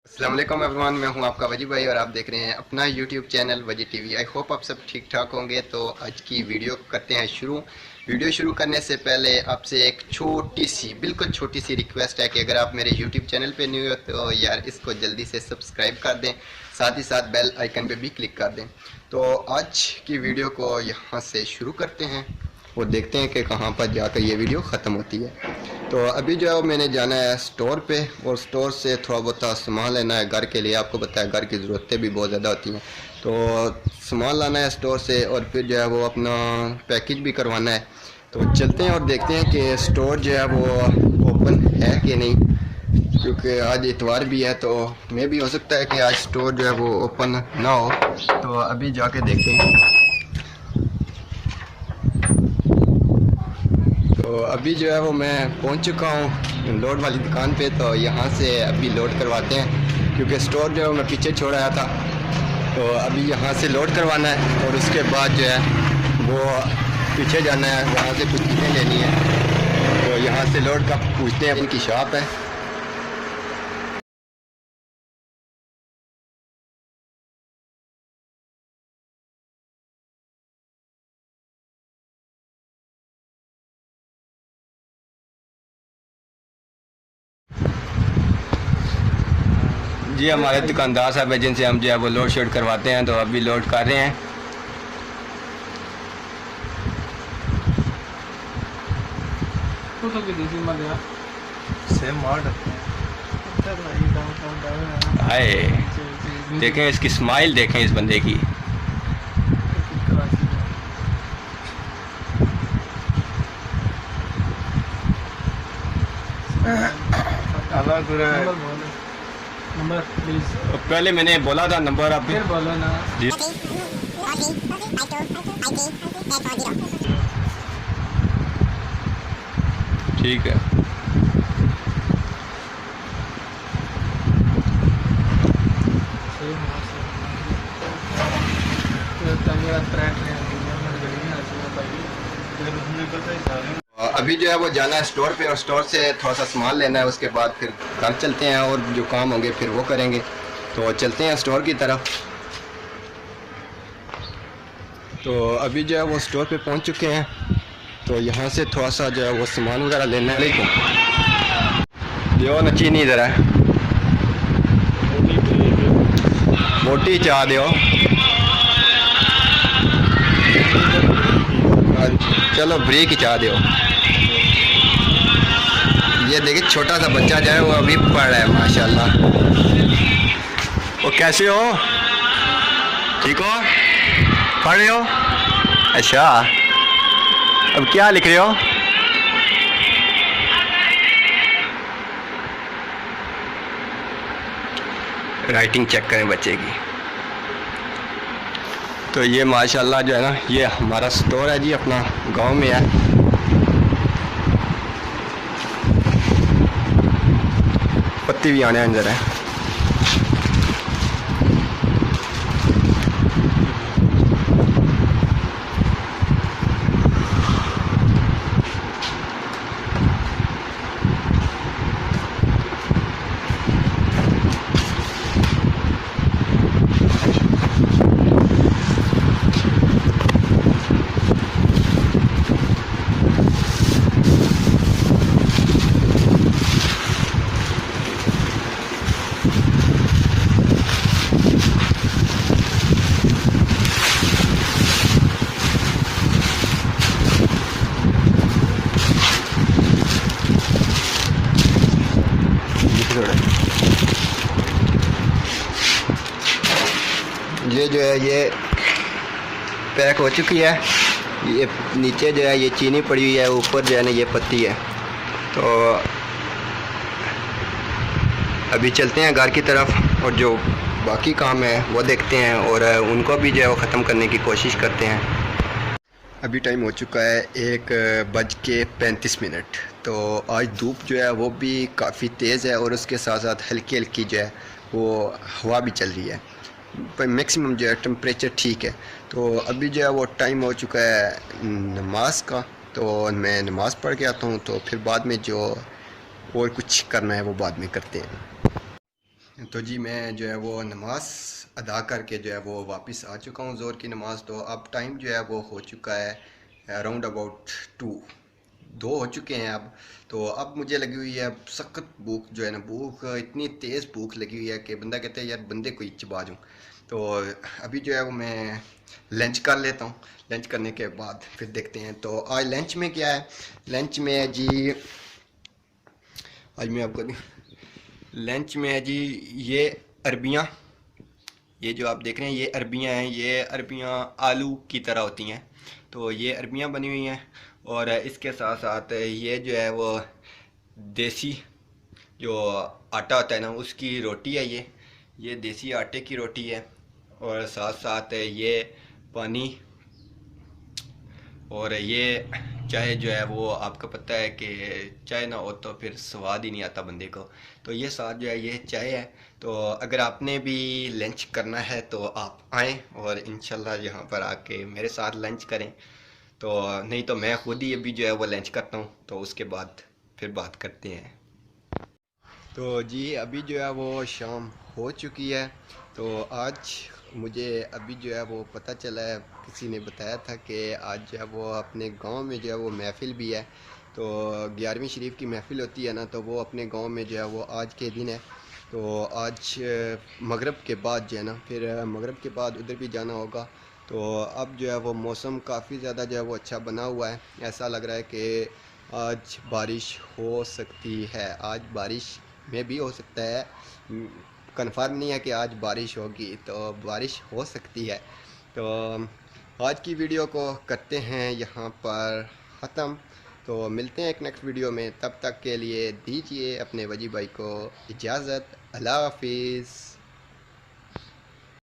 अस्सलाम वालेकुम एवरीवन, मैं हूं आपका वजी भाई और आप देख रहे हैं अपना यूट्यूब चैनल वजी टीवी। आई होप आप सब ठीक ठाक होंगे। तो आज की वीडियो करते हैं शुरू। वीडियो शुरू करने से पहले आपसे एक छोटी सी, बिल्कुल छोटी सी रिक्वेस्ट है कि अगर आप मेरे यूट्यूब चैनल पे न्यू हो तो यार इसको जल्दी से सब्सक्राइब कर दें, साथ ही साथ बेल आइकन पे भी क्लिक कर दें। तो आज की वीडियो को यहाँ से शुरू करते हैं और देखते हैं कि कहाँ पर जाकर ये वीडियो ख़त्म होती है। तो अभी जो है मैंने जाना है स्टोर पे और स्टोर से थोड़ा बहुत सामान लेना है घर के लिए। आपको पता है घर की ज़रूरतें भी बहुत ज़्यादा होती हैं, तो सामान लाना है स्टोर से और फिर जो है वो अपना पैकेज भी करवाना है। तो चलते हैं और देखते हैं कि स्टोर जो है वो ओपन है कि नहीं, क्योंकि आज इतवार भी है तो मे भी हो सकता है कि आज स्टोर जो है वो ओपन ना हो। तो अभी जाके देखते हैं। तो अभी जो है वो मैं पहुंच चुका हूँ लोड वाली दुकान पे। तो यहाँ से अभी लोड करवाते हैं, क्योंकि स्टोर जो है मैं पीछे छोड़ आया था। तो अभी यहाँ से लोड करवाना है और उसके बाद जो है वो पीछे जाना है, वहाँ से कुछ चीज़ें लेनी है। तो यहाँ से लोड का पूछते हैं, इनकी शॉप है। जी हमारे दुकानदार साहब है जिनसे हम जो है वो लोड शेड करवाते हैं। तो अभी लोड कर रहे हैं। हाय, देखें इसकी स्माइल, देखें इस बंदे की। Number please. पहले मैंने बोला था नंबर, आप फिर बोलो ना जी। ठीक है। अभी जो है वो जाना है स्टोर पे और स्टोर से थोड़ा सा सामान लेना है। उसके बाद फिर घर चलते हैं और जो काम होंगे फिर वो करेंगे। तो चलते हैं स्टोर की तरफ। तो अभी जो है वो स्टोर पे पहुंच चुके हैं। तो यहाँ से थोड़ा सा जो है वो सामान वगैरह लेना है। जो न चीनी इधर है, मोटी चाह दो। चलो ब्रेक ही चाह दो। ये देखिए छोटा सा बच्चा जो है वो अभी पढ़ रहा है माशाल्लाह। वो कैसे हो? ठीक हो? पढ़ रहे हो? अच्छा, अब क्या लिख रहे हो? राइटिंग चेक करें बच्चे की। तो ये माशाल्लाह जो है ना, ये हमारा स्टोर है जी, अपना गांव में है। पत्ती भी आने अंदर है। ये जो है ये पैक हो चुकी है। ये नीचे जो है ये चीनी पड़ी हुई है, ऊपर जो है ना ये पत्ती है। तो अभी चलते हैं घर की तरफ और जो बाकी काम है वो देखते हैं और उनको भी जो है वो ख़त्म करने की कोशिश करते हैं। अभी टाइम हो चुका है 1:35। तो आज धूप जो है वो भी काफ़ी तेज़ है और उसके साथ साथ हल्की हल्की जो है वो हवा भी चल रही है। पर मैक्सिमम जो है टेम्परेचर ठीक है। तो तो अभी जो है वो टाइम हो चुका है नमाज का, तो मैं नमाज़ पढ़ के आता हूँ, तो फिर बाद में जो और कुछ करना है वो बाद में करते हैं। तो जी मैं जो है वो नमाज़ अदा करके जो है वो वापस आ चुका हूँ ज़ोर की नमाज़। तो अब टाइम जो है वो हो चुका है अराउंड अबाउट 2 हो चुके हैं अब। तो अब मुझे लगी हुई है सख्त भूख, जो है ना भूख, इतनी तेज़ भूख लगी हुई है कि बंदा कहता है यार बंदे को ही चबा दूँ। तो अभी जो है वो मैं लंच कर लेता हूँ, लंच करने के बाद फिर देखते हैं। तो आज लंच में क्या है, लंच में है जी, आज मैं आपको लंच में है जी ये अरबियाँ, ये जो आप देख रहे हैं ये अरबियाँ हैं, ये अरबियाँ आलू की तरह होती हैं। तो ये अरबियाँ बनी हुई हैं और इसके साथ साथ ये जो है वो देसी जो आटा होता है ना उसकी रोटी है, ये देसी आटे की रोटी है। और साथ साथ ये पानी, और ये चाय जो है वो आपको पता है कि चाय ना हो तो फिर स्वाद ही नहीं आता बंदे को। तो ये साथ जो है ये चाय है। तो अगर आपने भी लंच करना है तो आप आएँ और इंशाल्लाह यहाँ पर आके मेरे साथ लंच करें। तो नहीं तो मैं खुद ही अभी जो है वो लंच करता हूँ, तो उसके बाद फिर बात करते हैं। तो जी अभी जो है वो शाम हो चुकी है। तो आज मुझे अभी जो है वो पता चला है, किसी ने बताया था कि आज जो है वो अपने गांव में जो है वो महफ़िल भी है। तो 11वीं शरीफ की महफ़िल होती है ना, तो वो अपने गांव में जो है वो आज के दिन है। तो आज मगरिब के बाद जो है ना, फिर मगरिब के बाद उधर भी जाना होगा। तो अब जो है वो मौसम काफ़ी ज़्यादा जो है वो अच्छा बना हुआ है, ऐसा लग रहा है कि आज बारिश हो सकती है, आज बारिश में भी हो सकता है, कंफर्म नहीं है कि आज बारिश होगी, तो बारिश हो सकती है। तो आज की वीडियो को करते हैं यहाँ पर ख़त्म। तो मिलते हैं एक नेक्स्ट वीडियो में, तब तक के लिए दीजिए अपने वजी भाई को इजाज़त। अल्लाह हाफिज़।